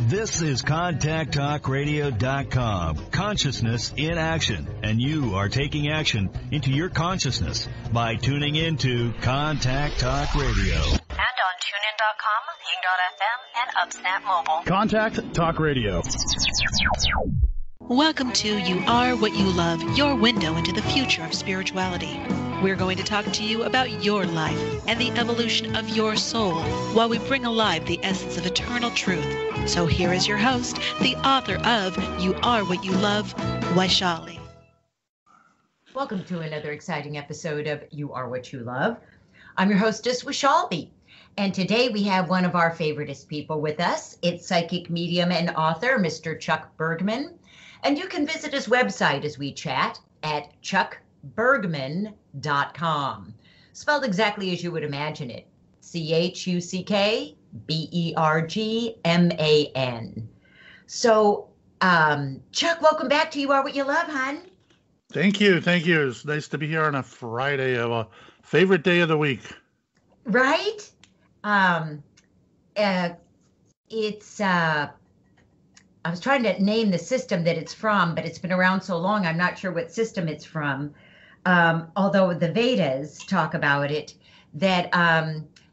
This is ContactTalkRadio.com. Consciousness in action. And you are taking action into your consciousness by tuning into Contact Talk Radio. And on TuneIn.com, Ying.fm, and UpSnap Mobile. Contact Talk Radio. Welcome to You Are What You Love, your window into the future of spirituality. We're going to talk to you about your life and the evolution of your soul while we bring alive the essence of eternal truth. So here is your host, the author of You Are What You Love, Vaishali. Welcome to another exciting episode of You Are What You Love. I'm your hostess, Vaishali. And today we have one of our favoriteest people with us. It's psychic medium and author, Mr. Chuck Bergman. And you can visit his website as we chat at chuckbergman.com. Spelled exactly as you would imagine it. ChuckBergman. So, Chuck, welcome back to You Are What You Love, hon. Thank you. It's nice to be here on a Friday, of a favorite day of the week. Right? I was trying to name the system that it's from, but it's been around so long, I'm not sure what system it's from. Although the Vedas talk about it, that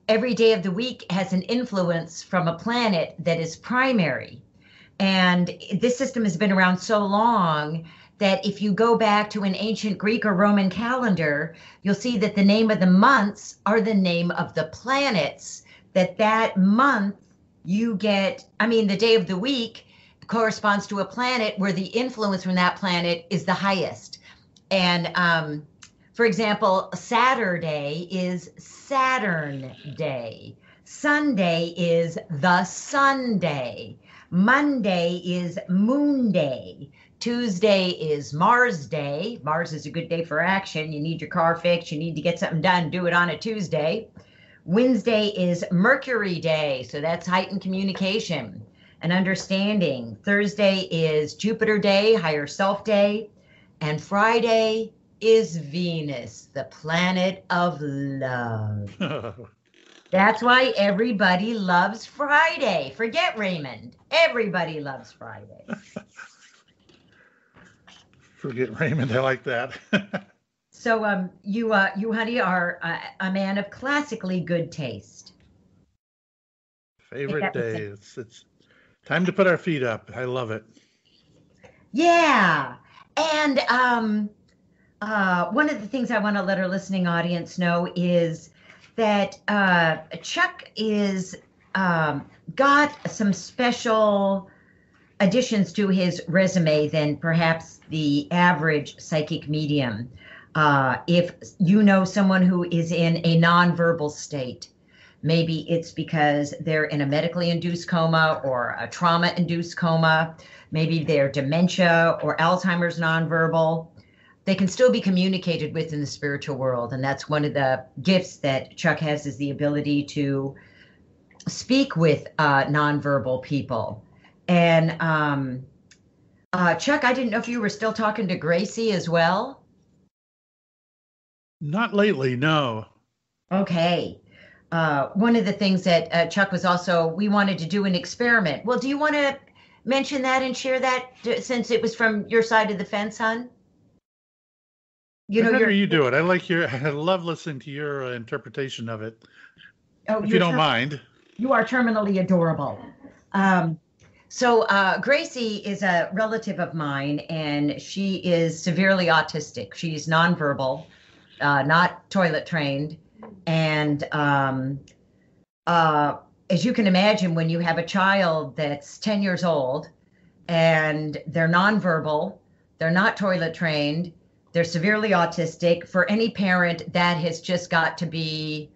every day of the week has an influence from a planet that is primary. And this system has been around so long that if you go back to an ancient Greek or Roman calendar, you'll see that the name of the months are the name of the planets that month you get. I mean, the day of the week corresponds to a planet where the influence from that planet is the highest. And for example, Saturday is Saturn Day. Sunday is the Sunday. Monday is Moon Day. Tuesday is Mars Day. Mars is a good day for action. You need your car fixed. You need to get something done. Do it on a Tuesday. Wednesday is Mercury Day. So that's heightened communication and understanding. Thursday is Jupiter Day, higher self day. And Friday is Venus, the planet of love. That's why everybody loves Friday. Forget Raymond. Everybody loves Friday. Forget Raymond. I like that. So you, honey, are a man of classically good taste. Favorite day. It's time to put our feet up. I love it. Yeah. And one of the things I want to let our listening audience know is that Chuck is got some special additions to his resume than perhaps the average psychic medium. If you know someone who is in a nonverbal state, maybe it's because they're in a medically induced coma or a trauma-induced coma. Maybe they're dementia or Alzheimer's nonverbal. They can still be communicated with in the spiritual world. And that's one of the gifts that Chuck has, is the ability to speak with nonverbal people. And Chuck, I didn't know if you were still talking to Gracie as well. Not lately, no. Okay. One of the things that Chuck was also, we wanted to do an experiment. Well, do you want to mention that and share that since it was from your side of the fence, hon? You do it. I love listening to your interpretation of it. Oh, if you don't mind. You are terminally adorable. So Gracie is a relative of mine, and she is severely autistic. She's nonverbal, not toilet trained. And as you can imagine, when you have a child that's 10 years old and they're nonverbal, they're not toilet trained, they're severely autistic, for any parent, that has just got to be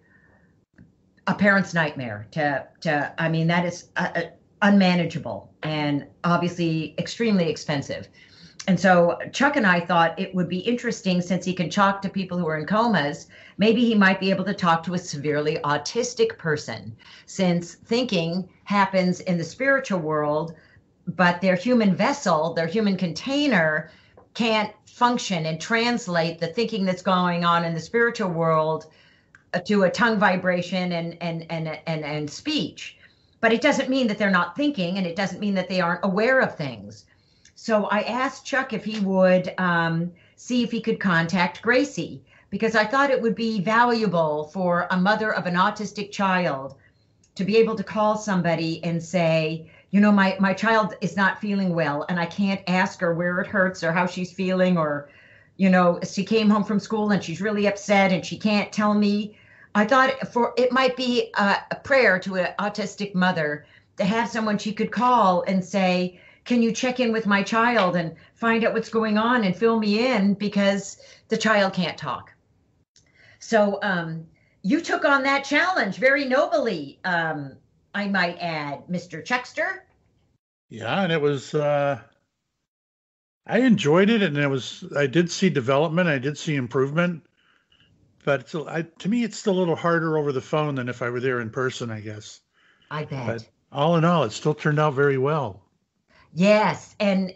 a parent's nightmare. That is unmanageable and obviously extremely expensive. And so Chuck and I thought it would be interesting, since he can talk to people who are in comas, maybe he might be able to talk to a severely autistic person, since thinking happens in the spiritual world, but their human vessel, their human container can't function and translate the thinking that's going on in the spiritual world to a tongue vibration and speech. But it doesn't mean that they're not thinking, and it doesn't mean that they aren't aware of things. So I asked Chuck if he would see if he could contact Gracie, because I thought it would be valuable for a mother of an autistic child to be able to call somebody and say, my child is not feeling well, and I can't ask her where it hurts or how she's feeling, or, she came home from school and she's really upset and she can't tell me. I thought it might be a prayer to an autistic mother to have someone she could call and say, can you check in with my child and find out what's going on and fill me in, because the child can't talk. So you took on that challenge very nobly, I might add, Mr. Chuckster. Yeah, and it was, I enjoyed it, and I did see development, I did see improvement, but to me, it's still a little harder over the phone than if I were there in person, I guess. I bet. But all in all, it still turned out very well. Yes, and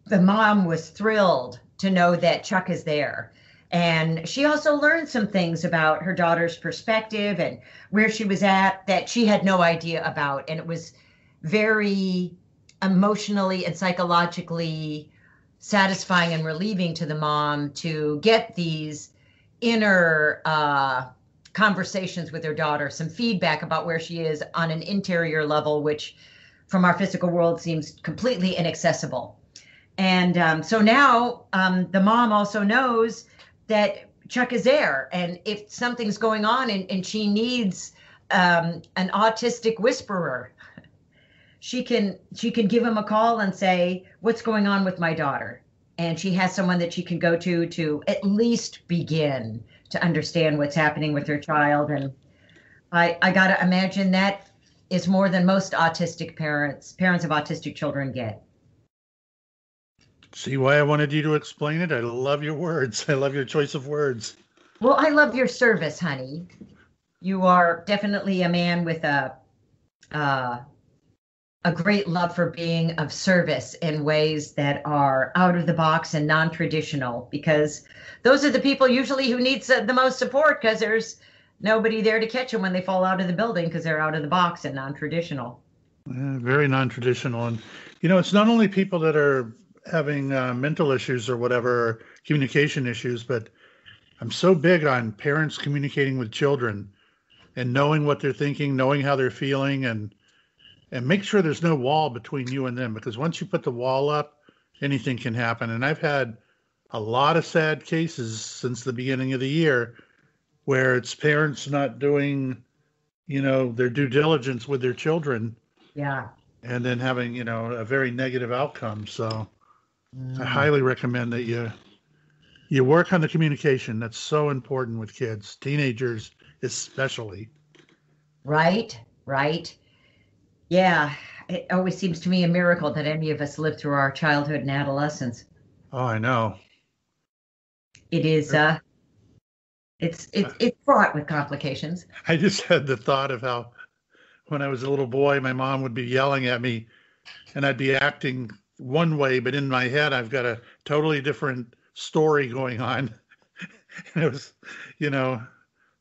the mom was thrilled to know that Chuck is there. And she also learned some things about her daughter's perspective and where she was at that she had no idea about. And it was very emotionally and psychologically satisfying and relieving to the mom to get these inner conversations with her daughter, some feedback about where she is on an interior level, which from our physical world seems completely inaccessible. And so now the mom also knows that Chuck is there. And if something's going on and she needs an autistic whisperer, she can give him a call and say, what's going on with my daughter? And she has someone that she can go to at least begin to understand what's happening with her child. And I got to imagine that is more than most autistic parents of autistic children get. See why I wanted you to explain it? I love your words. I love your choice of words. Well, I love your service, honey. You are definitely a man with a great love for being of service in ways that are out of the box and non-traditional, because those are the people usually who need the most support, because there's nobody there to catch them when they fall out of the building because they're out of the box and non-traditional. Very non-traditional. And, it's not only people that are having mental issues or whatever, or communication issues, but I'm so big on parents communicating with children and knowing what they're thinking, knowing how they're feeling, and make sure there's no wall between you and them, because once you put the wall up, anything can happen. And I've had a lot of sad cases since the beginning of the year where it's parents not doing, their due diligence with their children. Yeah. And then having, a very negative outcome. So I highly recommend that you work on the communication. That's so important with kids, teenagers especially. Right. Yeah. It always seems to me a miracle that any of us live through our childhood and adolescence. Oh, I know. It is, it's fraught with complications. I just had the thought of how when I was a little boy, my mom would be yelling at me and I'd be acting one way, but in my head, I've got a totally different story going on. And it was,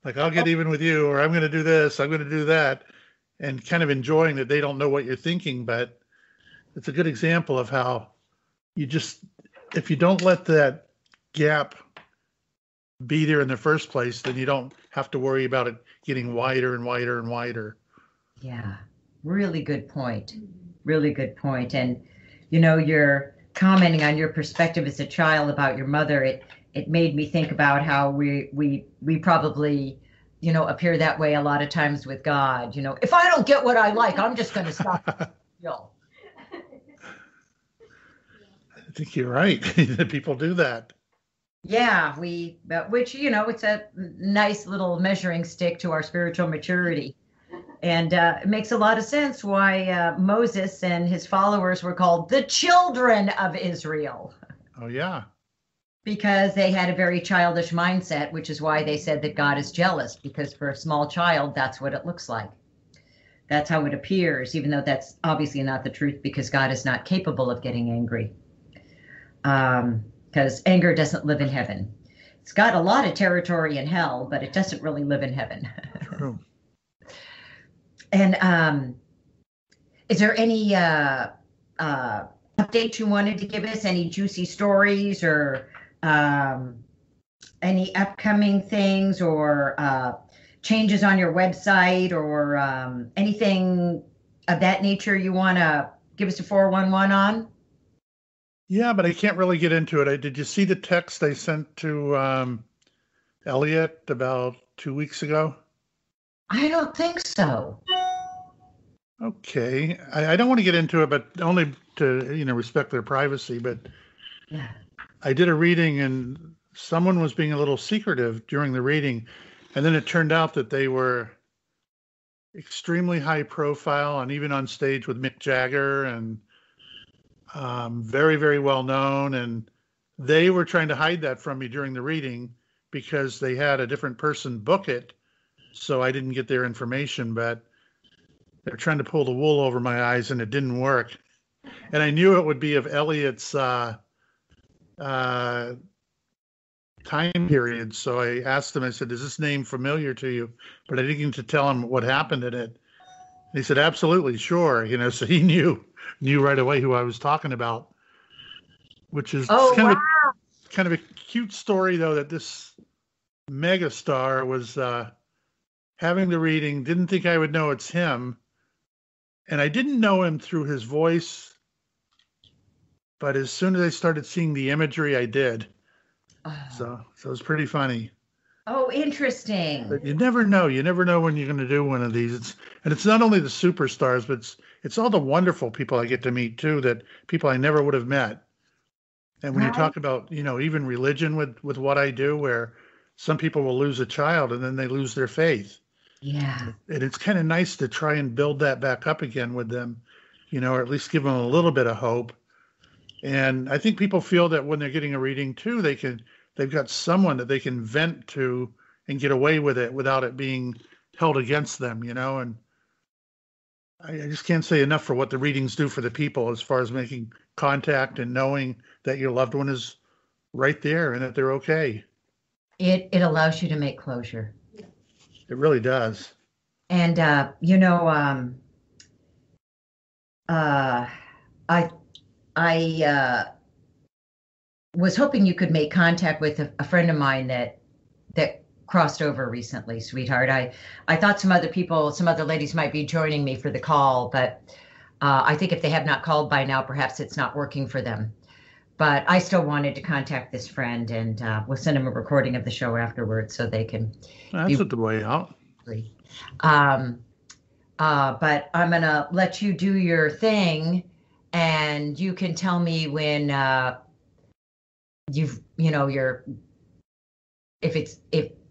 like, I'll get even with you, or I'm going to do this, I'm going to do that, and kind of enjoying that they don't know what you're thinking. But it's a good example of how if you don't let that gap be there in the first place, then you don't have to worry about it getting wider and wider and wider. Yeah, really good point. Really good point. And, you're commenting on your perspective as a child about your mother. It made me think about how we probably, appear that way a lot of times with God. If I don't get what I like, I'm just going to stop. Youll. I think you're right. People do that. Yeah, which, it's a nice little measuring stick to our spiritual maturity. And it makes a lot of sense why Moses and his followers were called the children of Israel. Oh, yeah. Because they had a very childish mindset, which is why they said that God is jealous, because for a small child, that's what it looks like. That's how it appears, even though that's obviously not the truth, because God is not capable of getting angry. Because anger doesn't live in heaven. It's got a lot of territory in hell, but it doesn't really live in heaven. True. And is there any update you wanted to give us? Any juicy stories or any upcoming things or changes on your website or anything of that nature you want to give us a 411 on? Yeah, but I can't really get into it. Did you see the text I sent to Elliott about 2 weeks ago? I don't think so. Okay. I don't want to get into it, but only to, respect their privacy. But Yeah. I did a reading and someone was being a little secretive during the reading. And then it turned out that they were extremely high profile and even on stage with Mick Jagger and very, very well known. And they were trying to hide that from me during the reading because they had a different person book it. So I didn't get their information, but they're trying to pull the wool over my eyes and it didn't work. And I knew it would be of Elliott's time period. So I asked him, I said, is this name familiar to you? But I didn't get to tell him what happened in it. And he said, absolutely, sure. So he knew right away who I was talking about, which is kind of a cute story, though, that this megastar was having the reading, didn't think I would know it's him. And I didn't know him through his voice, but as soon as I started seeing the imagery, I did. So it was pretty funny. Oh, interesting. But you never know. You never know when you're going to do one of these. It's not only the superstars, but it's all the wonderful people I get to meet too, that people I never would have met. And when you talk about, even religion with what I do, where some people will lose a child and then they lose their faith. Yeah. And it's kind of nice to try and build that back up again with them, or at least give them a little bit of hope. And I think people feel that when they're getting a reading too, they've got someone that they can vent to and get away with it without it being held against them, and I just can't say enough for what the readings do for the people as far as making contact and knowing that your loved one is right there and that they're okay. It allows you to make closure. It really does. And I was hoping you could make contact with a friend of mine that crossed over recently, sweetheart. I thought some other ladies might be joining me for the call, but I think if they have not called by now, perhaps it's not working for them. But I still wanted to contact this friend, and we'll send them a recording of the show afterwards so they can. That's the way out. But I'm gonna let you do your thing, and you can tell me when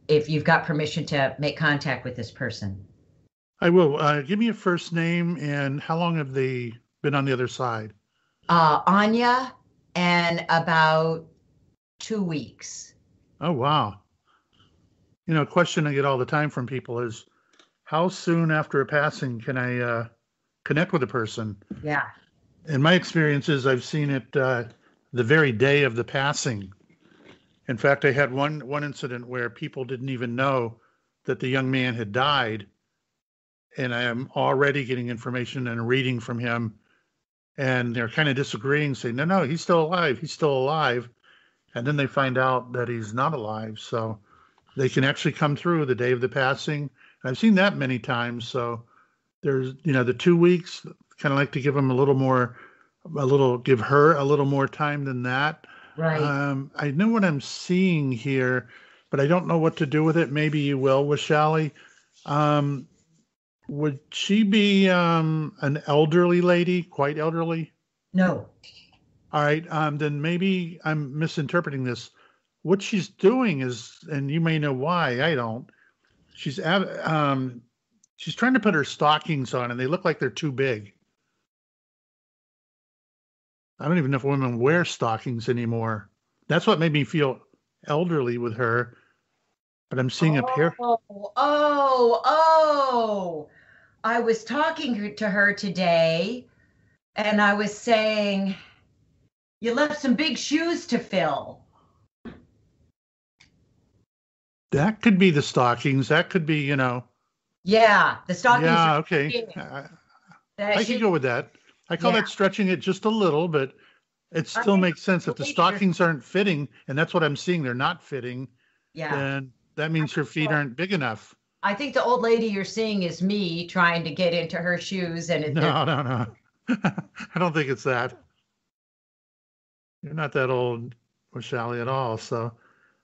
if you've got permission to make contact with this person. I will. Give me a first name and how long have they been on the other side? Anya, and about 2 weeks. Oh, wow. A question I get all the time from people is, how soon after a passing can I connect with a person? Yeah. In my experiences, I've seen it the very day of the passing. In fact, I had one incident where people didn't even know that the young man had died, and I am already getting information and a reading from him, and they're kind of disagreeing, saying, no, he's still alive. And then they find out that he's not alive. So they can actually come through the day of the passing. I've seen that many times. So there's, the 2 weeks, kind of like to give them give her a little more time than that. Right. I know what I'm seeing here, but I don't know what to do with it. Maybe you will with Shally. Would she be an elderly lady, quite elderly? No. All right. Then maybe I'm misinterpreting this. What she's doing is, and you may know why, I don't. She's trying to put her stockings on, and they look like they're too big. I don't even know if women wear stockings anymore. That's what made me feel elderly with her. But I'm seeing a pair. Oh. I was talking to her today, and I was saying, you left some big shoes to fill. That could be the stockings. That could be, Yeah, the stockings Yeah, are okay. big. I could She, go with that. I call yeah, that stretching it just a little, but it I still think makes sense. the If the lady you're, stockings aren't fitting, and that's what I'm seeing, they're not fitting, yeah. then that I means her think feet aren't big enough. I think the old lady you're seeing is me trying to get into her shoes, and they're No, no, no. I don't think it's that. You're not that old or Sally at all. So,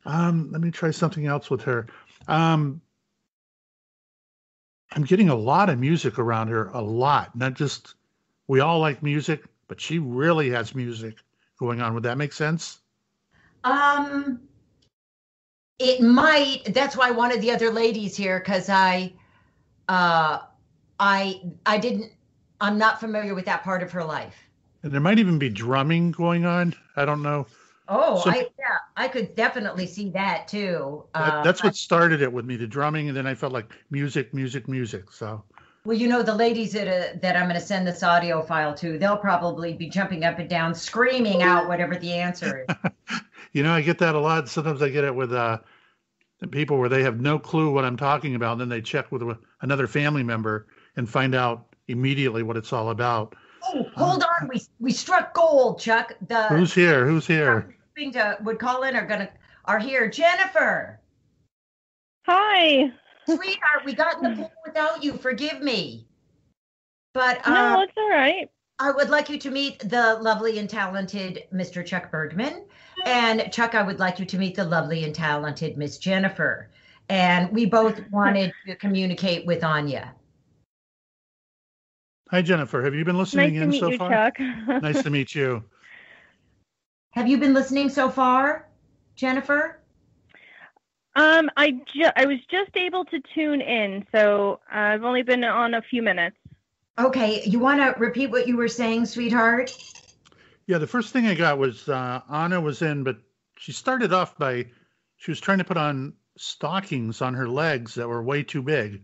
let me try something else with her. Um, I'm getting a lot of music around her, a lot. Not just we all like music, but she really has music going on. Would that make sense? um. It might. That's why one of the other ladies here, because uh, I didn't. I'm not familiar with that part of her life. And there might even be drumming going on. I don't know. Oh, So yeah, I could definitely see that too. that's what started it with me, the drumming, and then I felt like music, music, music. So Well, the ladies that I'm going to send this audio file to, they'll probably be jumping up and down, screaming out whatever the answer is. I get that a lot. Sometimes I get it with people where they have no clue what I'm talking about, and then they check with another family member and find out immediately what it's all about. Oh, hold on, we struck gold, Chuck. The Who's here? Who's here? hoping to would call in are here. Jennifer, Hi. sweetheart, we got in the pool without you. Forgive me, but No, it's all right. I would like you to meet the lovely and talented Mr. Chuck Bergman. And Chuck, I would like you to meet the lovely and talented Miss Jennifer. And we both wanted to communicate with Anya. Hi, Jennifer. Have you been Nice listening to in meet so you, far? Chuck. Nice to meet you. Have you been listening so far, Jennifer? I was just able to tune in, so I've only been on a few minutes. Okay, you want to repeat what you were saying, sweetheart? Yeah, the first thing I got was Anna was in, but she started off she was trying to put on stockings on her legs that were way too big.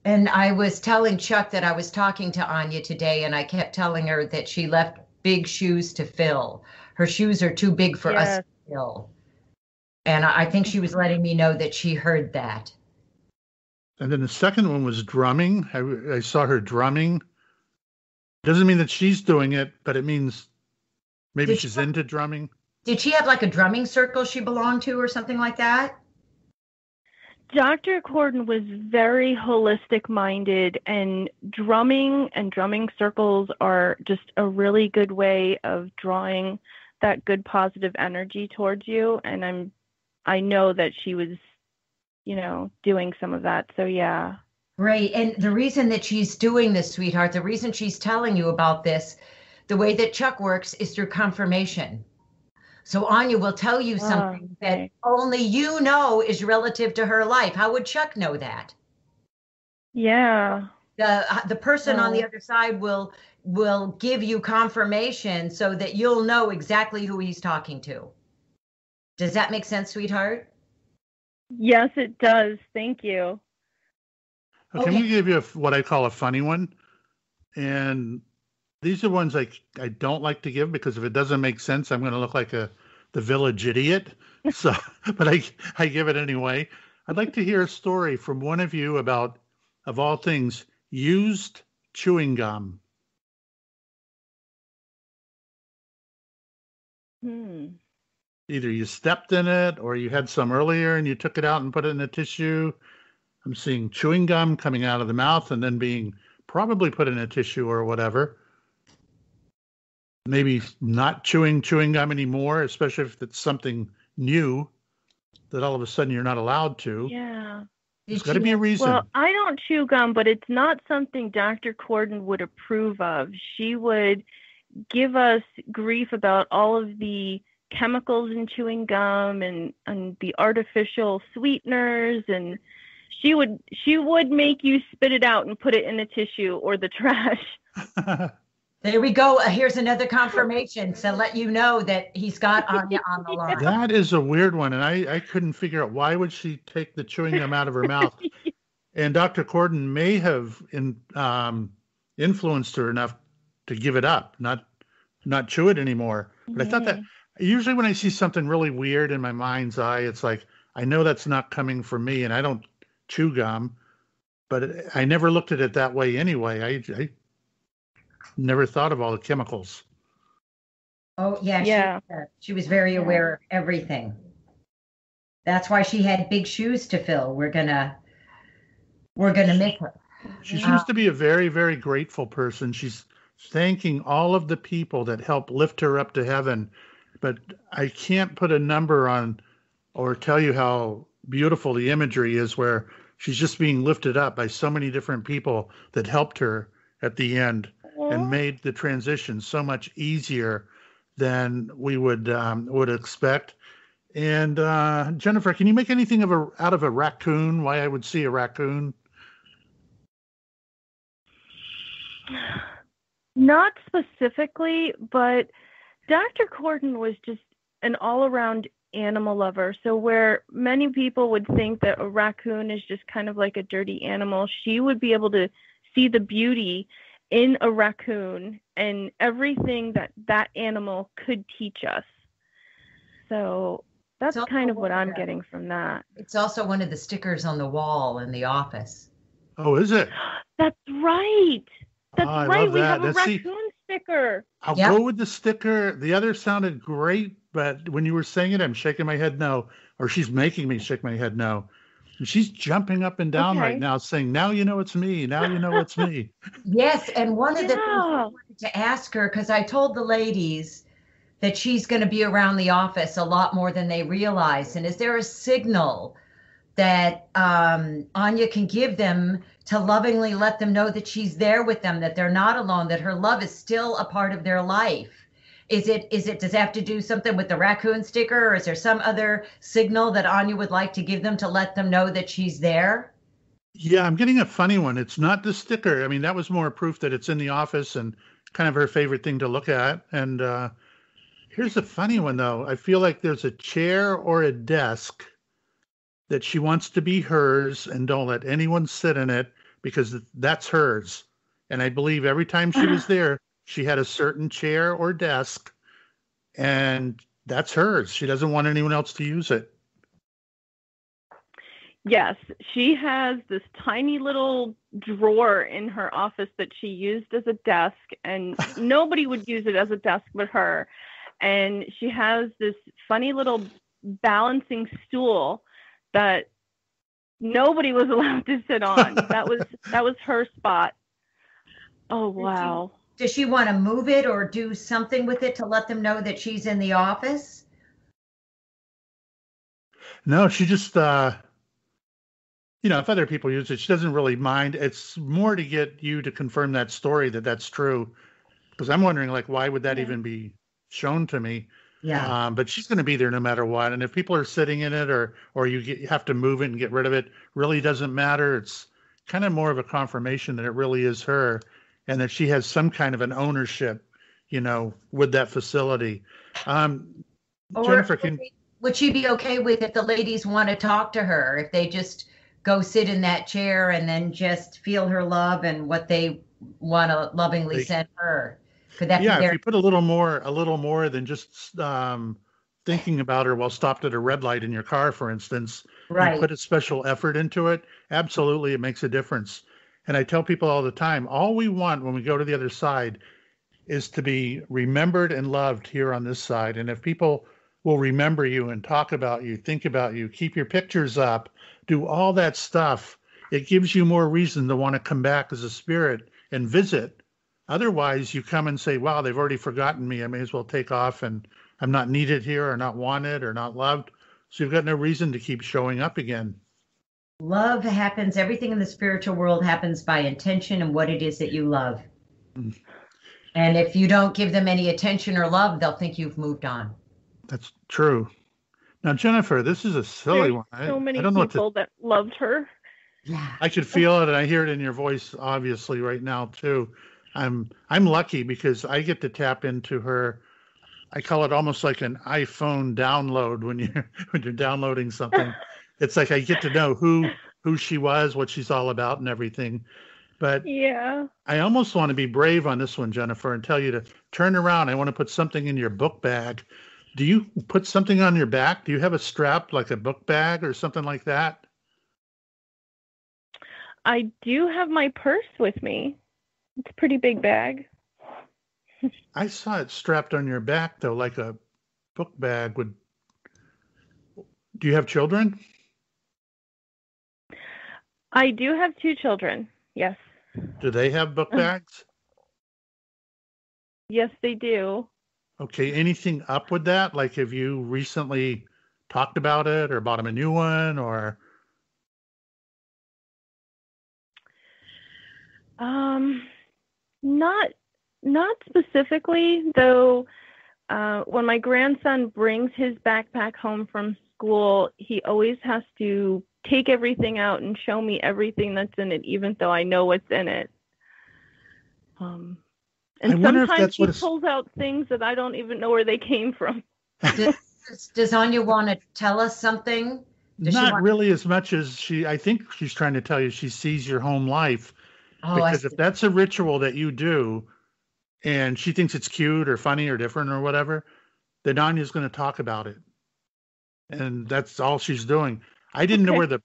And I was telling Chuck that I was talking to Anya today, and I kept telling her that she left big shoes to fill. Her shoes are too big for us to fill. And I think she was letting me know that she heard that. And then the second one was drumming. I saw her drumming. Doesn't mean that she's doing it, but it means maybe she's into drumming. Did she have like a drumming circle she belonged to or something like that? Dr. Corden was very holistic minded, and drumming circles are just a really good way of drawing that good positive energy towards you. And I know that she was, doing some of that. So yeah. Great. And the reason that she's doing this, sweetheart, the reason she's telling you about this, the way that Chuck works is through confirmation. So Anya will tell you something that only you know is relative to her life. How would Chuck know that? Yeah. The person on the other side will give you confirmation so that you'll know exactly who he's talking to. Does that make sense, sweetheart? Yes, it does. Thank you. Okay, I'm going to give you what I call a funny one. And these are ones I don't like to give because if it doesn't make sense, I'm going to look like the village idiot. So, but I give it anyway. I'd like to hear a story from one of you about, of all things, used chewing gum. Either you stepped in it or you had some earlier and you took it out and put it in a tissue. I'm seeing chewing gum coming out of the mouth and then being probably put in a tissue or whatever. Maybe not chewing gum anymore, especially if it's something new that all of a sudden you're not allowed to. Yeah. There's got to be a reason. Well, I don't chew gum, but it's not something Dr. Corden would approve of. She would give us grief about all of the chemicals in chewing gum and the artificial sweeteners, and she would make you spit it out and put it in a tissue or the trash. There we go. Here's another confirmation to let you know that he's got Anya on the line. That is a weird one, and I couldn't figure out why would she take the chewing gum out of her mouth. And Dr. Corden may have influenced her enough to give it up, not chew it anymore. But I thought that usually when I see something really weird in my mind's eye, it's like I know that's not coming from me, and I don't chew gum. but I never looked at it that way anyway. I never thought of all the chemicals. Oh, yeah. Yeah. She was very aware of everything. That's why she had big shoes to fill. We're gonna miss her. She seems to be a very, very grateful person. She's thanking all of the people that helped lift her up to heaven. But I can't put a number on or tell you how beautiful the imagery is where she's just being lifted up by so many different people that helped her at the end and made the transition so much easier than we would expect. And Jennifer, can you make anything out of a raccoon? Why I would see a raccoon? Not specifically, but Dr. Corden was just an all-around animal lover. So where many people would think that a raccoon is just kind of like a dirty animal, she would be able to see the beauty in a raccoon and everything that animal could teach us. So that's kind of what I'm getting from that. It's also one of the stickers on the wall in the office. Oh, is it? That's right. That's right. We have a raccoon sticker. I'll go with the sticker. The other sounded great, but when you were saying it, I'm shaking my head no. Or she's making me shake my head no. And she's jumping up and down right now saying, now you know it's me. Now you know it's me. Yes, and one of the things I wanted to ask her, because I told the ladies that she's going to be around the office a lot more than they realize. And is there a signal that Anya can give them to lovingly let them know that she's there with them, that they're not alone, that her love is still a part of their life? Does it have to do something with the raccoon sticker, or is there some other signal that Anya would like to give them to let them know that she's there? Yeah, I'm getting a funny one. It's not the sticker. I mean, that was more proof that it's in the office and kind of her favorite thing to look at. And here's a funny one, though. I feel like there's a chair or a desk that she wants to be hers and don't let anyone sit in it because that's hers. And I believe every time she was there, she had a certain chair or desk, and that's hers. She doesn't want anyone else to use it. Yes, she has this tiny little drawer in her office that she used as a desk, and nobody would use it as a desk but her. And she has this funny little balancing stool that nobody was allowed to sit on. That was her spot. Oh, wow. Does she want to move it or do something with it to let them know that she's in the office? No, she just, if other people use it, she doesn't really mind. It's more to get you to confirm that story that that's true. Because I'm wondering, like, why would that even be shown to me? Yeah. But she's going to be there no matter what. And if people are sitting in it or you have to move it and get rid of it, really doesn't matter. It's kind of more of a confirmation that it really is her and that she has some kind of an ownership, with that facility. Jennifer, would she be okay with if the ladies want to talk to her, if they just go sit in that chair and then just feel her love and what they want to lovingly send her? Could that be if you put a little more than just thinking about her while stopped at a red light in your car, for instance, right. You put a special effort into it, absolutely it makes a difference. And I tell people all the time, all we want when we go to the other side is to be remembered and loved here on this side. And if people will remember you and talk about you, think about you, keep your pictures up, do all that stuff, it gives you more reason to want to come back as a spirit and visit. Otherwise, you come and say, wow, they've already forgotten me. I may as well take off and I'm not needed here or not wanted or not loved. So you've got no reason to keep showing up again. Love happens. Everything in the spiritual world happens by intention and what it is that you love. Mm. And if you don't give them any attention or love, they'll think you've moved on. That's true. Now, Jennifer, this is a silly one. So many people that loved her. Yeah. I could feel it, and I hear it in your voice, obviously, right now, too. I'm lucky because I get to tap into her. I call it almost like an iPhone download when you're downloading something. It's like I get to know who she was, what she's all about, and everything. But yeah, I almost want to be brave on this one, Jennifer, and tell you to turn around. I want to put something in your book bag. Do you put something on your back? Do you have a strap like a book bag or something like that? I do have my purse with me. It's a pretty big bag. I saw it strapped on your back, though, like a book bag would. Do you have children? I do have 2 children. Yes. Do they have book bags? Yes, they do. Okay. Anything up with that? Like, have you recently talked about it or bought them a new one or? Not specifically, though. When my grandson brings his backpack home from school, he always has to take everything out and show me everything that's in it, even though I know what's in it. And sometimes he pulls out things that I don't even know where they came from. Does Anya want to tell us something? Not really as much as I think she's trying to tell you she sees your home life. Because if that's a ritual that you do and she thinks it's cute or funny or different or whatever, then Anya's going to talk about it. And that's all she's doing. I didn't know where the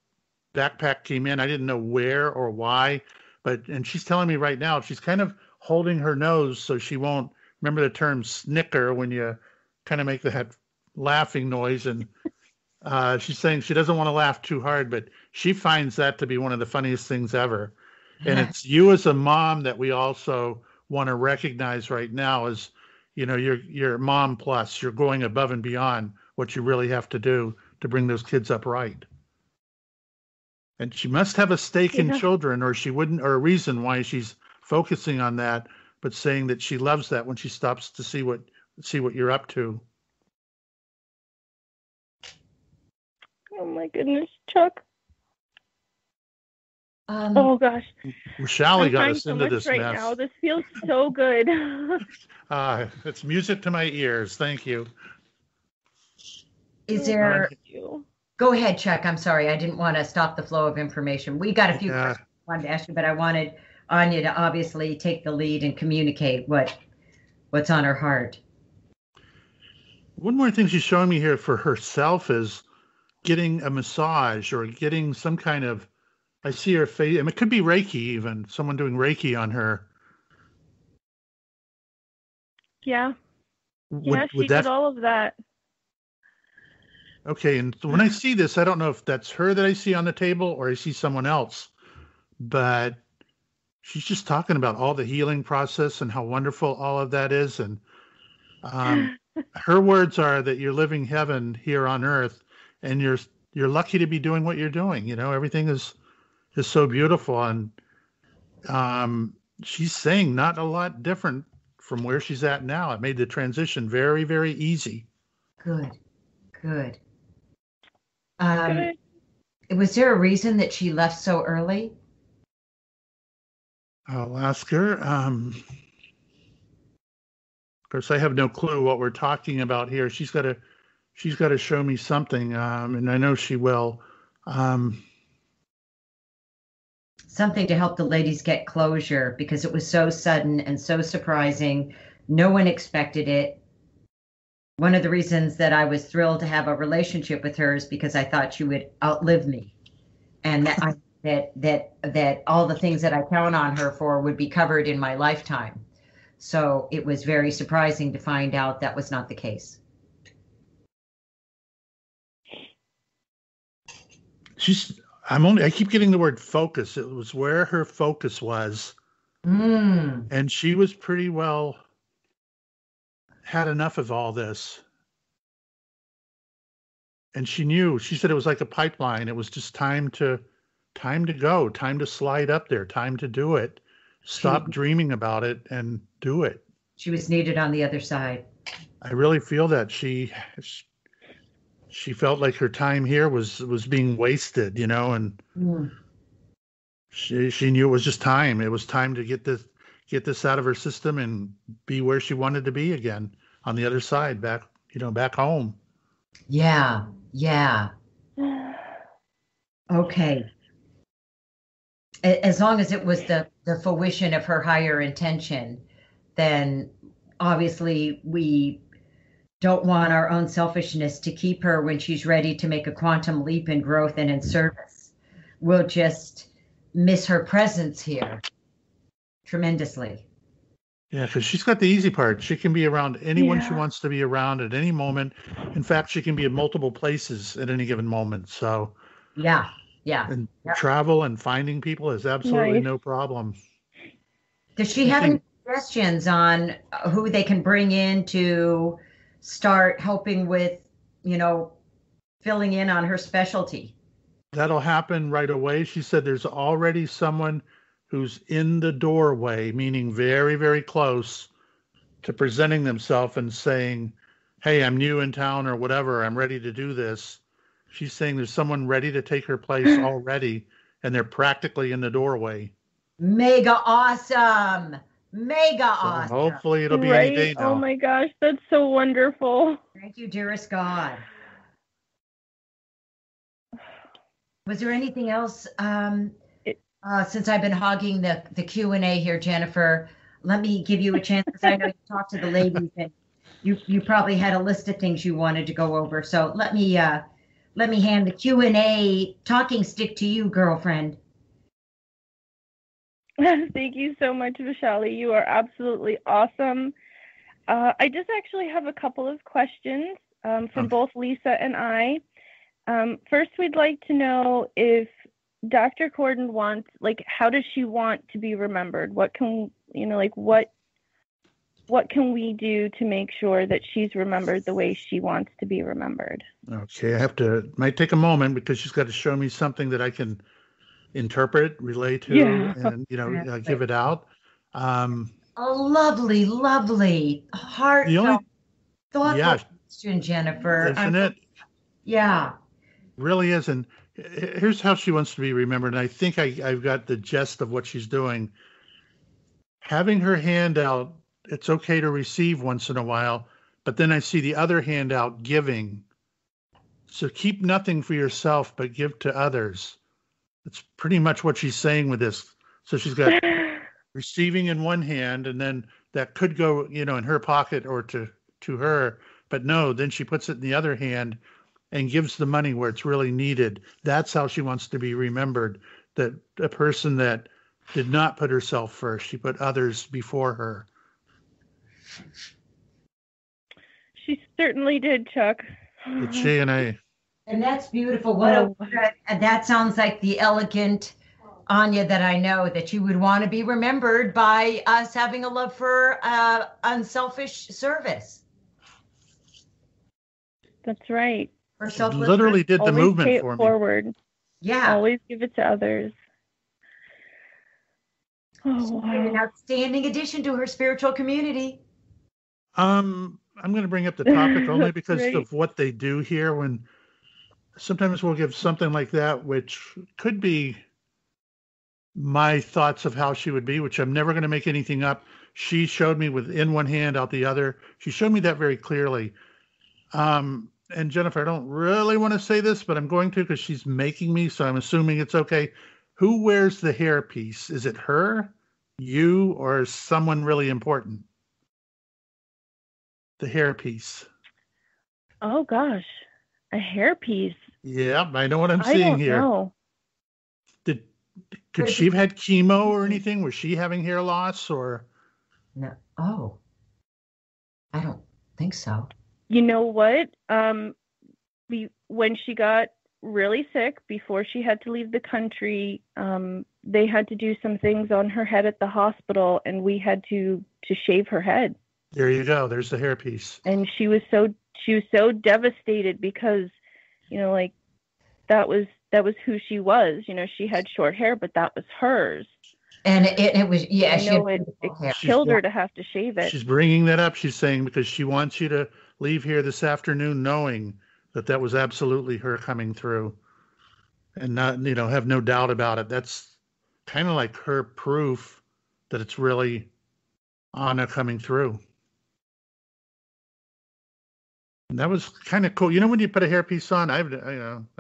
backpack came in. I didn't know where or why. And she's telling me right now, she's kind of holding her nose so she won't remember the term snicker when you kind of make that laughing noise. And she's saying she doesn't want to laugh too hard, but she finds that to be one of the funniest things ever. And it's you as a mom that we also want to recognize right now as, you're mom plus. You're going above and beyond what you really have to do to bring those kids up right. And she must have a stake in children, or she wouldn't, or a reason why she's focusing on that, but saying that she loves that when she stops to see what you're up to. Oh my goodness, Chuck. Oh gosh. Shally got us into this right mess. Now. This feels so good. It's music to my ears. Thank you. Is there? Go ahead, Chuck. I'm sorry. I didn't want to stop the flow of information. We got a few questions I wanted to ask you, but I wanted Anya to obviously take the lead and communicate what's on her heart. One more thing she's showing me here for herself is getting a massage or getting some kind of, I see her face, and it could be Reiki even, someone doing Reiki on her. Yeah. She did all of that. Okay, and when I see this, I don't know if that's her that I see on the table or I see someone else, but she's just talking about all the healing process and how wonderful all of that is. And her words are that you're living heaven here on earth, and you're lucky to be doing what you're doing. Everything is so beautiful. And she's saying not a lot different from where she's at now. It made the transition very, very easy. Good. Was there a reason that she left so early? I'll ask her. Of course, I have no clue what we're talking about here. She's got to show me something, and I know she will. Something to help the ladies get closure, because it was so sudden and so surprising. No one expected it. One of the reasons that I was thrilled to have a relationship with her is because I thought she would outlive me, and that all the things that I count on her for would be covered in my lifetime. So it was very surprising to find out that was not the case. I keep getting the word focus. It was where her focus was. And she was pretty well had enough of all this. And she said it was like a pipeline. It was just time to go, time to slide up there, time to do it. Stop dreaming about it and do it. She was needed on the other side. I really feel that she felt like her time here was being wasted, and she knew it was just time. It was time to get this out of her system and be where she wanted to be again on the other side, back home. Yeah. Okay. As long as it was the fruition of her higher intention, then obviously we don't want our own selfishness to keep her when she's ready to make a quantum leap in growth and in service. We'll just miss her presence here tremendously. Yeah, because she's got the easy part. She can be around anyone she Yeah. wants to be around at any moment. In fact, she can be in multiple places at any given moment. So, Yeah, yeah. and Yep. travel and finding people is absolutely Nice. no problem. Does she You have any see, suggestions on who they can bring in to start helping with, you know, filling in on her specialty? that'll happen right away. She said there's already someone who's in the doorway, meaning very, very close to presenting themselves and saying, "Hey, I'm new in town," or whatever. "I'm ready to do this." She's saying there's someone ready to take her place already, and they're practically in the doorway. Mega awesome. Mega So awesome. hopefully it'll be any Right? day Oh now. my gosh, that's so wonderful. Thank you, dearest God. Was there anything else? It- Since I've been hogging the Q&A here, Jennifer, let me give you a chance because I know you talked to the ladies and you probably had a list of things you wanted to go over. So let me hand the Q&A talking stick to you, girlfriend. Thank you so much, Vishali. You are absolutely awesome. I just actually have a couple of questions from Okay. both Lisa and I. First, we'd like to know if Dr. Corden wants, like, how does she want to be remembered? What can, what can we do to make sure that she's remembered the way she wants to be remembered? Okay, might take a moment because she's got to show me something that I can interpret, relate to, Yeah. and give it out. A lovely, lovely, The heartfelt, only, thoughtful yeah, question, Jennifer. isn't it? Yeah. Really is. And here's how she wants to be remembered. And I think I've got the gist of what she's doing. Having her hand out, it's okay to receive once in a while, but then I see the other hand out giving. So keep nothing for yourself, but give to others. That's pretty much what she's saying with this. So she's got receiving in one hand, and then that could go, in her pocket or to her. But no, then she puts it in the other hand and gives the money where it's really needed. That's how she wants to be remembered. That a person that did not put herself first, she put others before her. She certainly did, Chuck. It's she and I. And that's beautiful. That sounds like the elegant Anya that I know, that you would want to be remembered by us having a love for unselfish service. That's right. For She selfless literally did the Always pay movement it for me. forward. Yeah. Always give it to others. Oh, An wow. outstanding addition to her spiritual community. I'm going to bring up the topic only That's because right. of what they do here. When sometimes we'll give something like that, which could be my thoughts of how she would be, which I'm never going to make anything up. She showed me with in one hand, out the other. She showed me that very clearly. And Jennifer, I don't really want to say this, but I'm going to because she's making me, so I'm assuming it's okay. Who wears the hairpiece? Is it her, you, or someone really important? The hairpiece. Oh, gosh. A hairpiece. Yeah, I know what I'm I seeing don't here. know. Could she have had chemo or anything? Was she having hair loss or? No. Oh, I don't think so. You know what? When she got really sick, before she had to leave the country, they had to do some things on her head at the hospital, and we had to shave her head. There you go. There's the hairpiece. And she was so devastated because, that was who she was. She had short hair, but that was hers. And it was, yeah. I know it killed her to have to shave it. She's bringing that up. She's saying because she wants you to leave here this afternoon knowing that was absolutely her coming through and not, have no doubt about it. That's kind of like her proof that it's really Anna coming through. And that was kind of cool. When you put a hairpiece on, I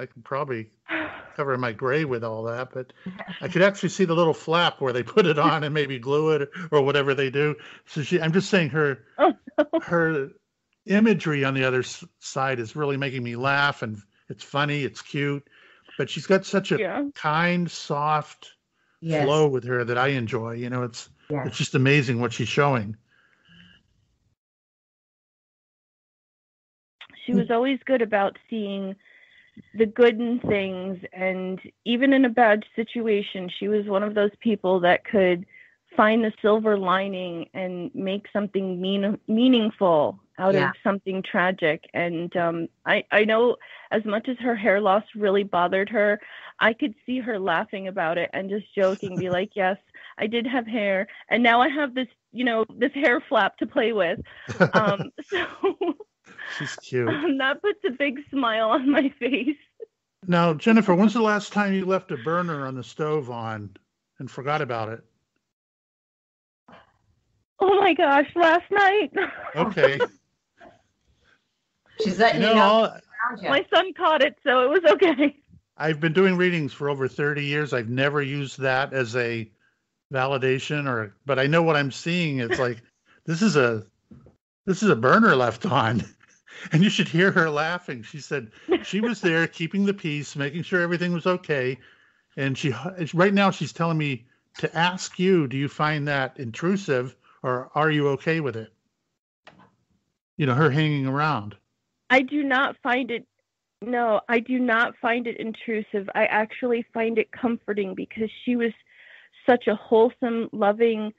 can probably cover my gray with all that, but I could actually see the little flap where they put it on and maybe glue it or whatever they do. So I'm just saying her imagery on the other side is really making me laugh, and it's funny, it's cute, but she's got such a kind, soft Yes. flow with her that I enjoy. You know, it's just amazing what she's showing. She was always good about seeing the good in things, and even in a bad situation, she was one of those people that could find the silver lining and make something meaningful out of something tragic. And I know as much as her hair loss really bothered her, I could see her laughing about it and just joking, be like, yes, I did have hair, and now I have this, this hair flap to play with. So she's cute. That puts a big smile on my face. Now, Jennifer, when's the last time you left a burner on the stove on and forgot about it? Oh my gosh, last night. Okay. She's letting you know. My son caught it, so it was okay. I've been doing readings for over 30 years. I've never used that as a validation, but I know what I'm seeing. It's like, this is a burner left on. And you should hear her laughing. She said she was there keeping the peace, making sure everything was okay. And right now she's telling me to ask you, do you find that intrusive, or are you okay with it? Her hanging around. I do not find it. No, I do not find it intrusive. I actually find it comforting, because she was such a wholesome, loving,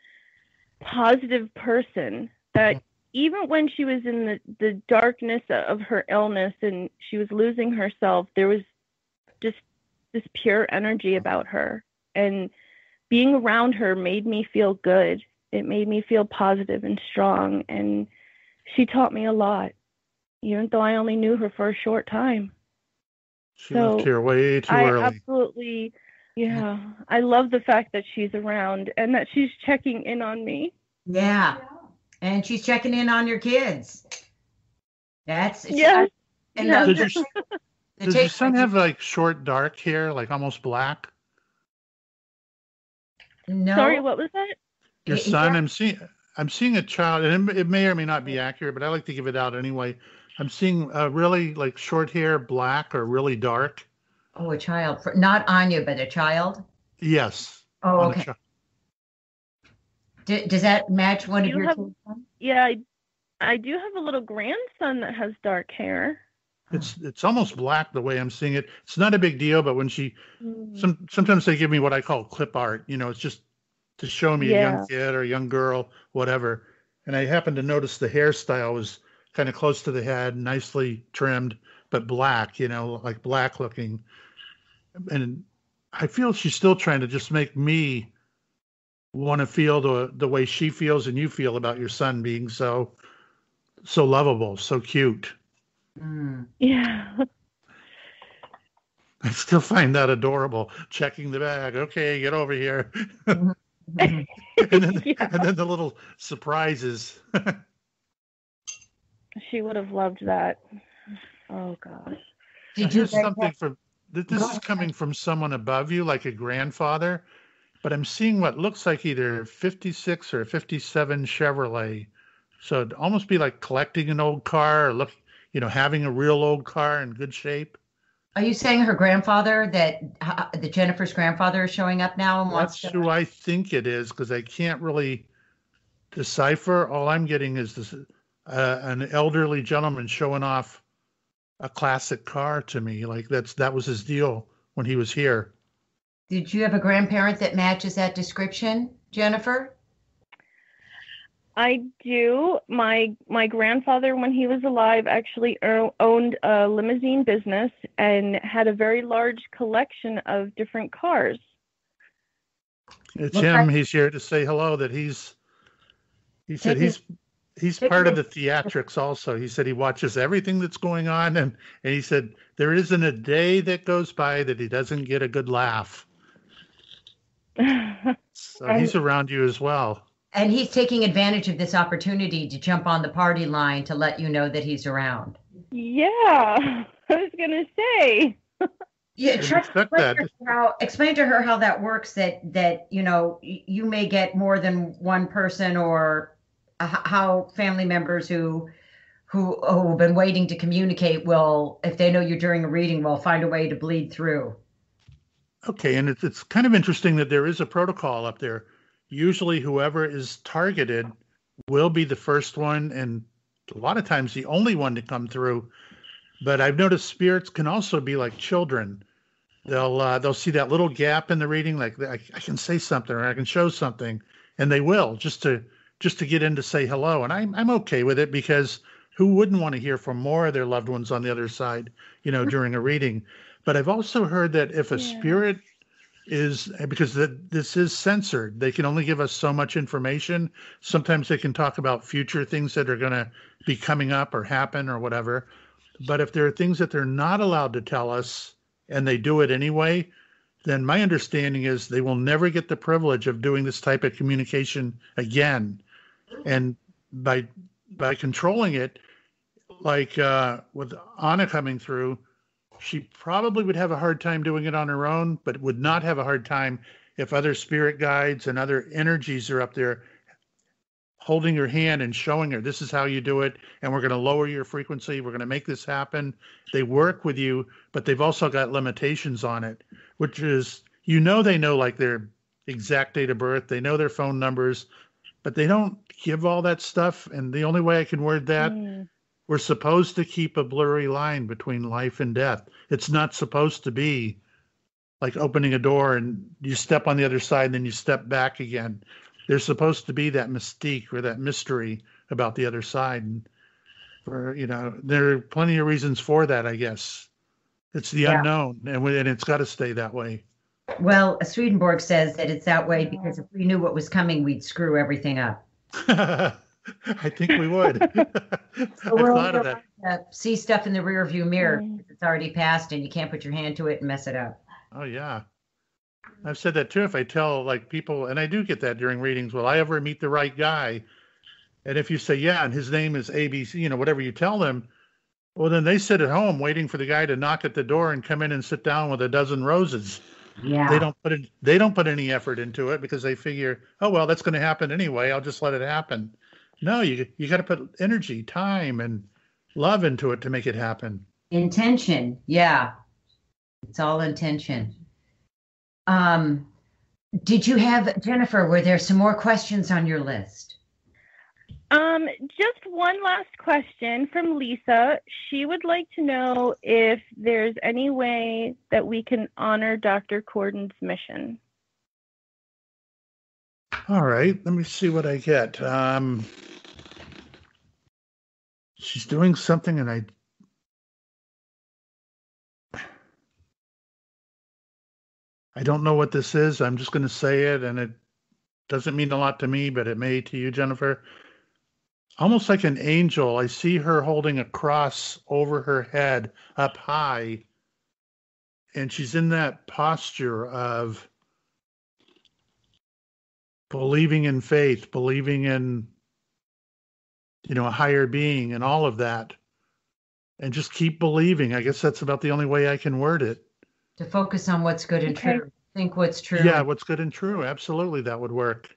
positive person that even when she was in the darkness of her illness and she was losing herself, there was just this pure energy about her. And being around her made me feel good. It made me feel positive and strong. And she taught me a lot, even though I only knew her for a short time. She left here way too early. Absolutely, I love the fact that she's around and that she's checking in on me. Yeah. And she's checking in on your kids. Does your son have like short dark hair, like almost black? No. Sorry, what was that? Your son, I'm seeing a child, and it may or may not be accurate, but I like to give it out anyway. I'm seeing really like short hair, black or really dark. Oh, a child. Not Anya, but a child? Yes. Oh, okay. Does that match one of your kids? Yeah, I do have a little grandson that has dark hair. It's almost black the way I'm seeing it. It's not a big deal, but when sometimes they give me what I call clip art. It's just to show me a young kid or a young girl, whatever. And I happened to notice the hairstyle was kind of close to the head, nicely trimmed, but black, like black looking. And I feel she's still trying to just make me want to feel the way she feels and you feel about your son being so lovable, so cute. Yeah. I still find that adorable. Checking the bag. Okay, get over here. and then the little surprises. She would have loved that. Oh gosh. Here's something this is coming from someone above you, like a grandfather. But I'm seeing what looks like either 56 or 57 Chevrolet. So it'd almost be like collecting an old car, or having a real old car in good shape. Are you saying her grandfather, that Jennifer's grandfather is showing up now and wants to? That's who I think it is, because I can't really decipher. All I'm getting is this an elderly gentleman showing off a classic car to me. Like that was his deal when he was here. Did you have a grandparent that matches that description, Jennifer? I do. My grandfather, when he was alive, actually owned a limousine business and had a very large collection of different cars. It's him. He's here to say hello. That he said he's part of the theatrics also. He said he watches everything that's going on, and he said there isn't a day that goes by that he doesn't get a good laugh. So he's around you as well. And he's taking advantage of this opportunity to jump on the party line to let you know that he's around. Yeah, I was going to say. Yeah, explain to her how that works, that you may get more than one person, or how family members who've been waiting to communicate will, if they know you're doing a reading, will find a way to bleed through. Okay, and it's kind of interesting that there is a protocol up there. Usually whoever is targeted will be the first one, and a lot of times the only one to come through. But I've noticed spirits can also be like children. They'll see that little gap in the reading, like I can say something or I can show something, and they will just to get in to say hello. And I'm okay with it, because who wouldn't want to hear from more of their loved ones on the other side, during a reading? But I've also heard that if a spirit is, because this is censored, they can only give us so much information. Sometimes they can talk about future things that are going to be coming up or happen or whatever. But if there are things that they're not allowed to tell us and they do it anyway, then my understanding is they will never get the privilege of doing this type of communication again. And by controlling it, like with Anna coming through, she probably would have a hard time doing it on her own, but would not have a hard time if other spirit guides and other energies are up there holding her hand and showing her, this is how you do it, and we're going to lower your frequency, we're going to make this happen. They work with you, but they've also got limitations on it, which is, they know like their exact date of birth, they know their phone numbers, but they don't give all that stuff. And the only way I can word that, we're supposed to keep a blurry line between life and death. It's not supposed to be like opening a door and you step on the other side and then you step back again. There's supposed to be that mystique or that mystery about the other side. And there are plenty of reasons for that, I guess. It's the unknown, and it's got to stay that way. Well, Swedenborg says that it's that way because if we knew what was coming, we'd screw everything up. I think we would. So we're thought of that. See stuff in the rear view mirror because it's already passed and you can't put your hand to it and mess it up. Oh, yeah. I've said that too. If I tell like people, and I do get that during readings, will I ever meet the right guy? And if you say, yeah, and his name is ABC, whatever you tell them, well, then they sit at home waiting for the guy to knock at the door and come in and sit down with a dozen roses. Yeah. They don't put any effort into it because they figure, oh, well, that's going to happen anyway. I'll just let it happen. No, you got to put energy, time, and love into it to make it happen. Intention. Yeah. It's all intention. Did you have, Jennifer, were there some more questions on your list? Just one last question from Lisa. She would like to know if there's any way that we can honor Dr. Corden's mission. All right, let me see what I get. She's doing something and I don't know what this is. I'm just going to say it, and it doesn't mean a lot to me, but it may to you, Jennifer. Almost like an angel. I see her holding a cross over her head up high, and she's in that posture of believing in faith, believing in, a higher being and all of that, and just keep believing. I guess that's about the only way I can word it. To focus on what's good and true. Think what's true. Yeah, what's good and true. Absolutely, that would work.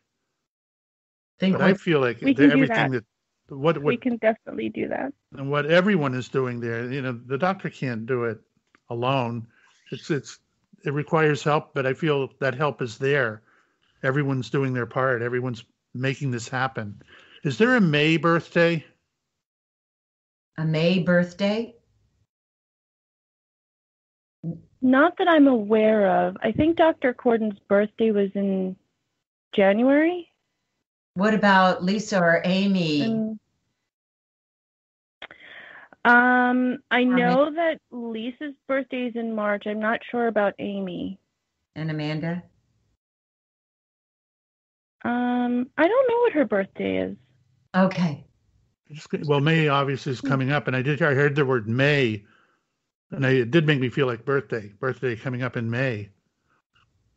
But I feel like everything that what we can definitely do that. And what everyone is doing there, the doctor can't do it alone. It requires help, but I feel that help is there. Everyone's doing their part. Everyone's making this happen. Is there a May birthday? A May birthday? Not that I'm aware of. I think Dr. Corden's birthday was in January. What about Lisa or Amy? I know that Lisa's birthday is in March. I'm not sure about Amy. And Amanda? I don't know what her birthday is. Okay. Well, May obviously is coming up, and I heard the word May. And it did make me feel like birthday coming up in May.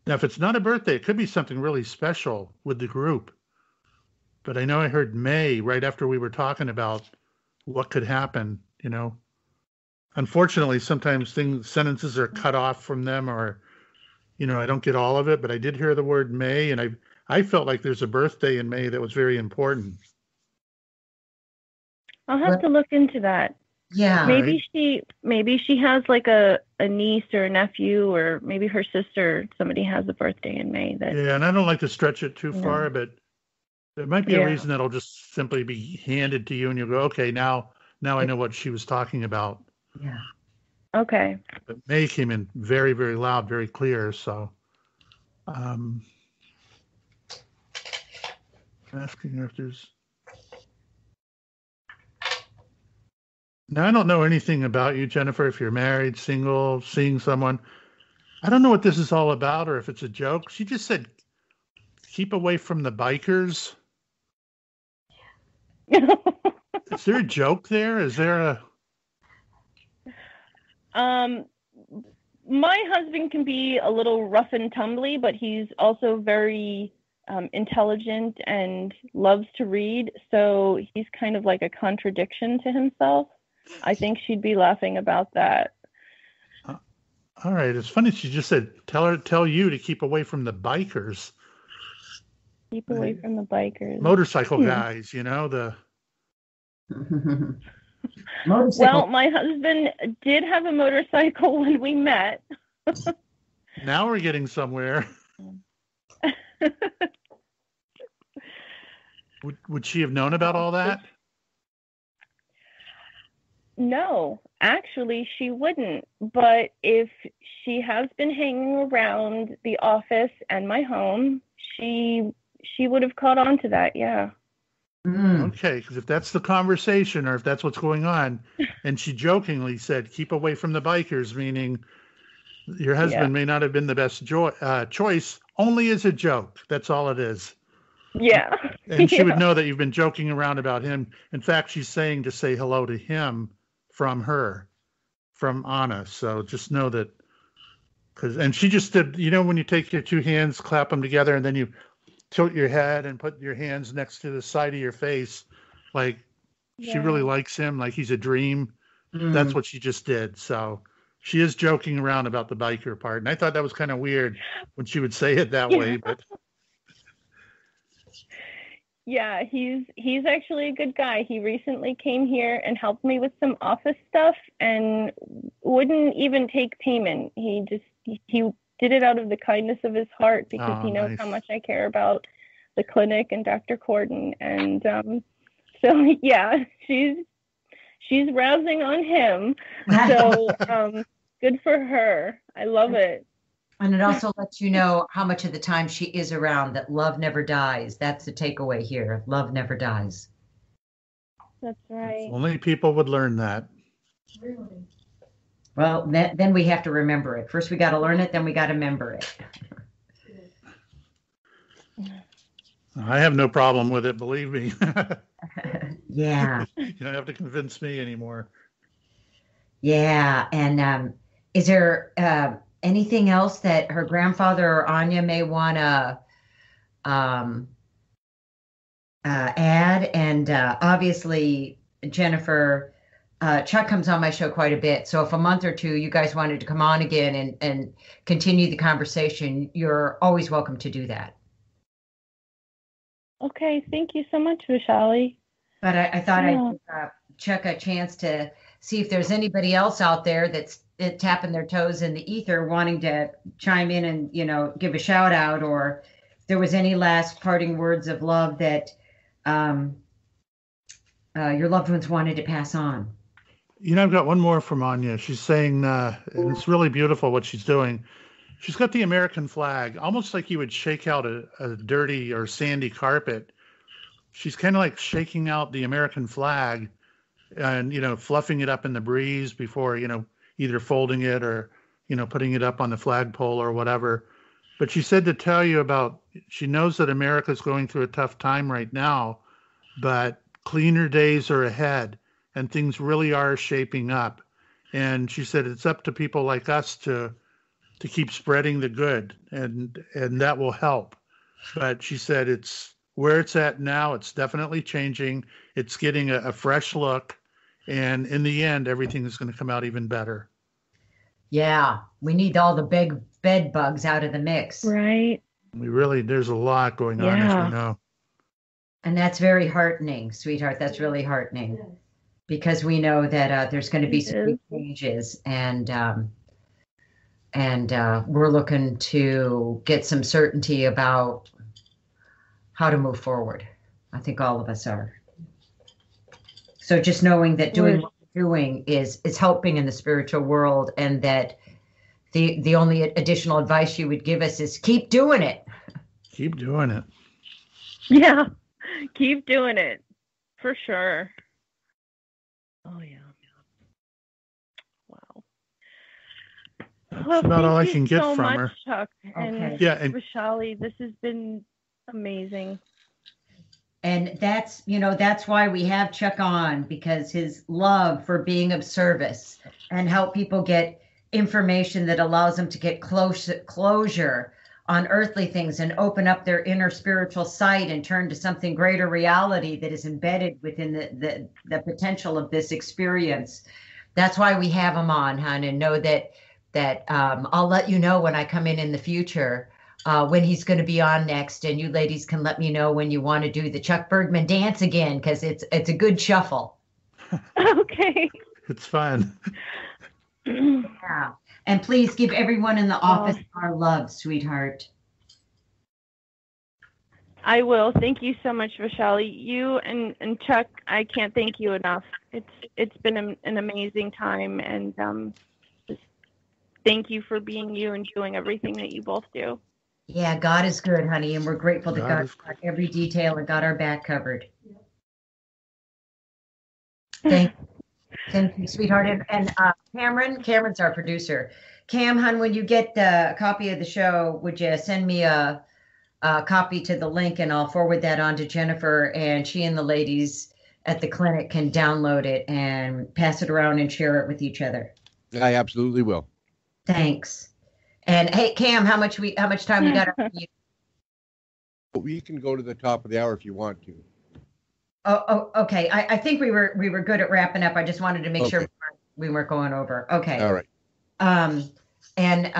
Now, if it's not a birthday, it could be something really special with the group. But I know I heard May right after we were talking about what could happen, Unfortunately, sometimes sentences are cut off from them or, I don't get all of it. But I did hear the word May, and I felt like there's a birthday in May that was very important. I'll have to look into that. Yeah. Maybe she has like a niece or a nephew, or maybe her sister, somebody has a birthday in May. Yeah, and I don't like to stretch it too far, but there might be a Yeah. reason that'll just simply be handed to you, and you'll go, okay, now I know what she was talking about. Yeah. Okay. But May came in very, very loud, very clear. So, asking her if there's. Now, I don't know anything about you, Jennifer, if you're married, single, seeing someone. I don't know what this is all about or if it's a joke. She just said, keep away from the bikers. Is there a joke there? Is there a... My husband can be a little rough and tumbly, but he's also very intelligent and loves to read. So he's kind of like a contradiction to himself. I think she'd be laughing about that. All right. It's funny. She just said, tell you to keep away from the bikers. Keep away from the bikers. Motorcycle guys, you know, the... Well, my husband did have a motorcycle when we met. Now we're getting somewhere. Would she have known about all that? No, actually, she wouldn't. But if she has been hanging around the office and my home, she would have caught on to that. Yeah. Okay, because if that's the conversation or if that's what's going on, and she jokingly said, keep away from the bikers, meaning your husband may not have been the best choice, only as a joke. That's all it is. Yeah. And she would know that you've been joking around about him. In fact, she's saying to say hello to him from her, from Anna. So just know that, and she just did, you know, when you take your two hands, clap them together, and then you tilt your head and put your hands next to the side of your face, like she really likes him, like he's a dream. That's what she just did. So she is joking around about the biker part, and I thought that was kind of weird when she would say it that way. But yeah, he's actually a good guy. He recently came here and helped me with some office stuff and wouldn't even take payment. He did it out of the kindness of his heart because he knows how much I care about the clinic and Dr. Corden. And so, yeah, she's rousing on him. So good for her. I love it. And it also lets you know how much of the time she is around, that love never dies. That's the takeaway here. Love never dies. That's right. If only people would learn that. Really? Well, then we have to remember it. First, we got to learn it, then we got to remember it. I have no problem with it, believe me. Yeah. You don't have to convince me anymore. Yeah. And is there anything else that her grandfather or Anya may want to add? And obviously, Jennifer, Chuck comes on my show quite a bit. So if a month or two you guys wanted to come on again and continue the conversation, you're always welcome to do that. Okay. Thank you so much, Vishali. But I thought I'd give Chuck a chance to see if there's anybody else out there that's tapping their toes in the ether wanting to chime in and, you know, give a shout out, or if there was any last parting words of love that your loved ones wanted to pass on. You know, I've got one more from Anya. She's saying, and it's really beautiful what she's doing. She's got the American flag, almost like you would shake out a dirty or sandy carpet. She's kind of like shaking out the American flag and, you know, fluffing it up in the breeze before, you know, either folding it or, you know, putting it up on the flagpole or whatever. But she said to tell you about, she knows that America's going through a tough time right now, but cleaner days are ahead and things really are shaping up. And she said it's up to people like us to keep spreading the good, and that will help. But she said it's where it's at now. It's definitely changing. It's getting a fresh look. And in the end, everything is going to come out even better. Yeah, we need all the big bed bugs out of the mix. Right. There's a lot going on, as we know. And that's very heartening, sweetheart. That's really heartening. because we know that there's going to be It some is. big changes, and we're looking to get some certainty about how to move forward. I think all of us are. So just knowing that doing what we're doing is helping in the spiritual world, and that the only additional advice you would give us is keep doing it. Keep doing it. Yeah, keep doing it, for sure. Oh, yeah. Wow. That's about all I can get so from much, her. Chuck. And Yeah, and Vishali, this has been amazing. And that's why we have Chuck on, because his love for being of service and help people get information that allows them to get closure on earthly things and open up their inner spiritual sight and turn to something greater reality that is embedded within the potential of this experience. That's why we have him on, hon, and know that I'll let you know when I come in the future when he's going to be on next, and you ladies can let me know when you want to do the Chuck Bergman dance again, because it's a good shuffle. Okay. it's fun. Yeah. And please give everyone in the office our love, sweetheart. I will. Thank you so much, Vishali. You and Chuck, I can't thank you enough. It's been an amazing time, and just thank you for being you and doing everything that you both do. Yeah, God is good, honey, and we're grateful that God got every detail and got our back covered. Thank you, sweetheart. And Cameron's our producer. Cam, hon, when you get a copy of the show, would you send me a copy to the link, and I'll forward that on to Jennifer, and she and the ladies at the clinic can download it and pass it around and share it with each other. I absolutely will. Thanks. And hey, Cam, how much time we got on you? We can go to the top of the hour if you want to. Oh, okay. I think we were good at wrapping up. I just wanted to make sure we weren't going over. Okay. All right. And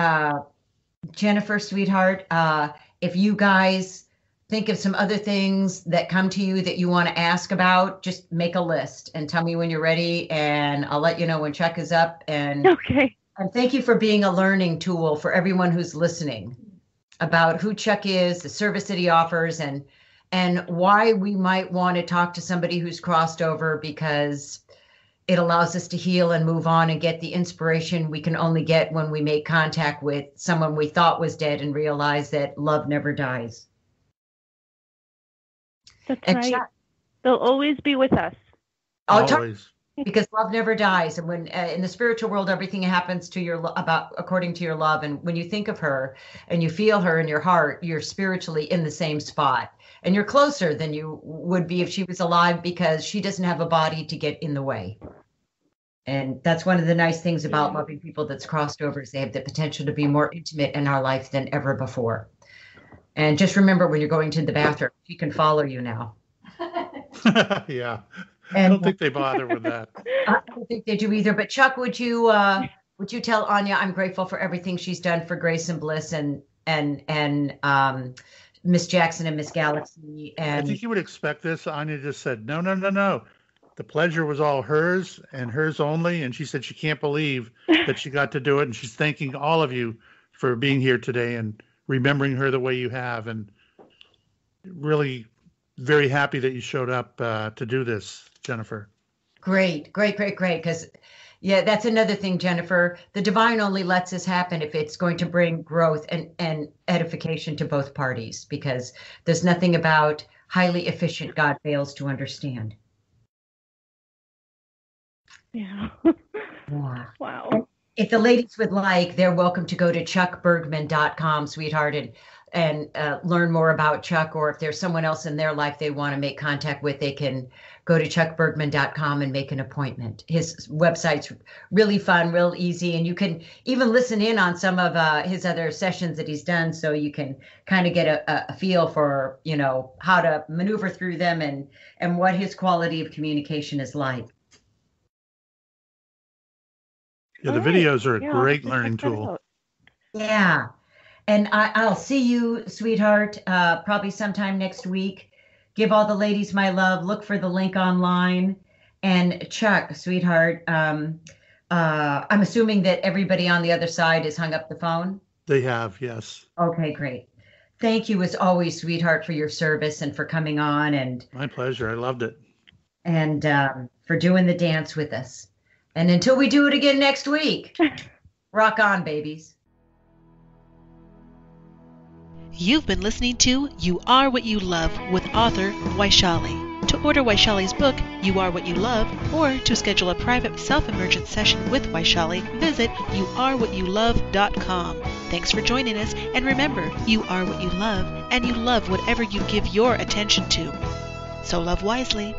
Jennifer, sweetheart, if you guys think of some other things that come to you that you want to ask about, just make a list and tell me when you're ready, and I'll let you know when Chuck is up. And okay. And thank you for being a learning tool for everyone who's listening about who Chuck is, the service that he offers, and why we might want to talk to somebody who's crossed over, because it allows us to heal and move on and get the inspiration we can only get when we make contact with someone we thought was dead and realize that love never dies. That's right. Chuck, they'll always be with us. Always. Because love never dies, and when in the spiritual world, everything happens to according to your love. And when you think of her and you feel her in your heart, you're spiritually in the same spot, and you're closer than you would be if she was alive, because she doesn't have a body to get in the way. And that's one of the nice things about loving people that's crossed over, is they have the potential to be more intimate in our life than ever before. And just remember, when you're going to the bathroom, she can follow you now. Yeah. And, I don't think they bother with that. I don't think they do either. But Chuck, would you tell Anya I'm grateful for everything she's done for Grace and Bliss and Miss Jackson and Miss Galaxy? And I think you would expect this. Anya just said, no. The pleasure was all hers and hers only. And she said she can't believe that she got to do it. And she's thanking all of you for being here today and remembering her the way you have. And really very happy that you showed up to do this, Jennifer. Great. Because, yeah, that's another thing, Jennifer. The divine only lets this happen if it's going to bring growth and edification to both parties, because there's nothing about highly efficient God fails to understand. Yeah. Yeah. Wow. If the ladies would like, they're welcome to go to chuckbergman.com, sweetheart, and learn more about Chuck, or if there's someone else in their life they want to make contact with, they can go to chuckbergman.com and make an appointment. His website's really fun, real easy, and you can even listen in on some of his other sessions that he's done, so you can kind of get a feel for, how to maneuver through them and what his quality of communication is like. Yeah, the videos are a great learning tool. Yeah. And I'll see you, sweetheart, probably sometime next week. Give all the ladies my love. Look for the link online. And Chuck, sweetheart, I'm assuming that everybody on the other side has hung up the phone. They have, yes. Okay, great. Thank you as always, sweetheart, for your service and for coming on and My pleasure. I loved it. for doing the dance with us. And until we do it again next week, rock on, babies. You've been listening to You Are What You Love with author Vaishali. To order Vaishali's book, You Are What You Love, or to schedule a private self-emergent session with Vaishali, visit youarewhatyoulove.com. Thanks for joining us, and remember, you are what you love, and you love whatever you give your attention to. So love wisely.